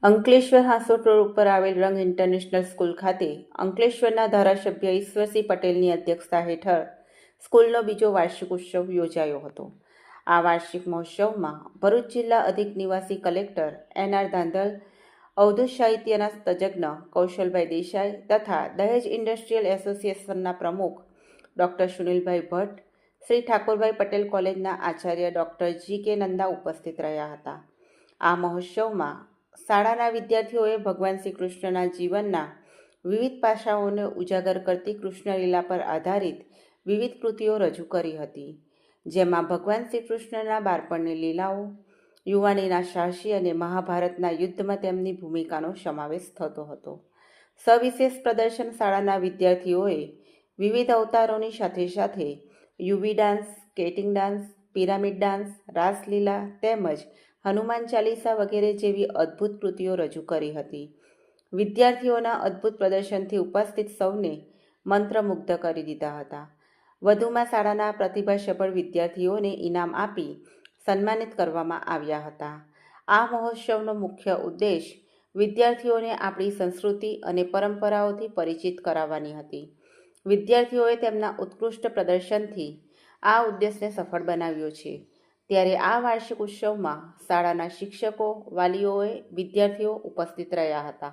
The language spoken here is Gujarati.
અંકલેશ્વર હાંસોટ રોડ ઉપર આવેલ રંગ ઇન્ટરનેશનલ સ્કૂલ ખાતે અંકલેશ્વરના ધારાસભ્ય ઈશ્વરસિંહ પટેલની અધ્યક્ષતા હેઠળ સ્કૂલનો બીજો વાર્ષિક ઉત્સવ યોજાયો હતો. આ વાર્ષિક મહોત્સવમાં ભરૂચ જિલ્લા અધિક નિવાસી કલેક્ટર એન.આર. ધાંધલ, અવધૂત સાહિત્યના તજજ્ઞ કૌશલભાઈ દેસાઈ તથા દહેજ ઇન્ડસ્ટ્રીયલ એસોસિએશનના પ્રમુખ ડૉક્ટર સુનિલભાઈ ભટ્ટ, શ્રી ઠાકોરભાઈ પટેલ કોલેજના આચાર્ય ડૉક્ટર જી.કે. નંદા ઉપસ્થિત રહ્યા હતા. આ મહોત્સવમાં શાળાના વિદ્યાર્થીઓએ ભગવાન શ્રી કૃષ્ણના જીવનના વિવિધ પાસાઓને ઉજાગર કરતી કૃષ્ણલીલા પર આધારિત વિવિધ કૃતિઓ રજૂ કરી હતી, જેમાં ભગવાન શ્રી કૃષ્ણના બાળપણની લીલાઓ, યુવાનીના સાહસી અને મહાભારતના યુદ્ધમાં તેમની ભૂમિકાનો સમાવેશ થતો હતો. સવિશેષ પ્રદર્શન શાળાના વિદ્યાર્થીઓએ વિવિધ અવતારોની સાથે સાથે UV dance, skating dance, pyramid dance, Raslila તેમજ હનુમાન ચાલીસા વગેરે જેવી અદ્ભુત કૃતિઓ રજૂ કરી હતી. વિદ્યાર્થીઓના અદ્ભુત પ્રદર્શનથી ઉપસ્થિત સૌને મંત્રમુગ્ધ કરી દીધા હતા. વધુમાં શાળાના પ્રતિભાસભર વિદ્યાર્થીઓને ઇનામ આપી સન્માનિત કરવામાં આવ્યા હતા. આ મહોત્સવનો મુખ્ય ઉદ્દેશ વિદ્યાર્થીઓને આપણી સંસ્કૃતિ અને પરંપરાઓથી પરિચિત કરાવવાની હતી. વિદ્યાર્થીઓએ તેમના ઉત્કૃષ્ટ પ્રદર્શનથી આ ઉદ્દેશને સફળ બનાવ્યો છે. ત્યારે આ વાર્ષિક ઉત્સવમાં શાળાના શિક્ષકો, વાલીઓએ વિદ્યાર્થીઓ ઉપસ્થિત રહ્યા હતા.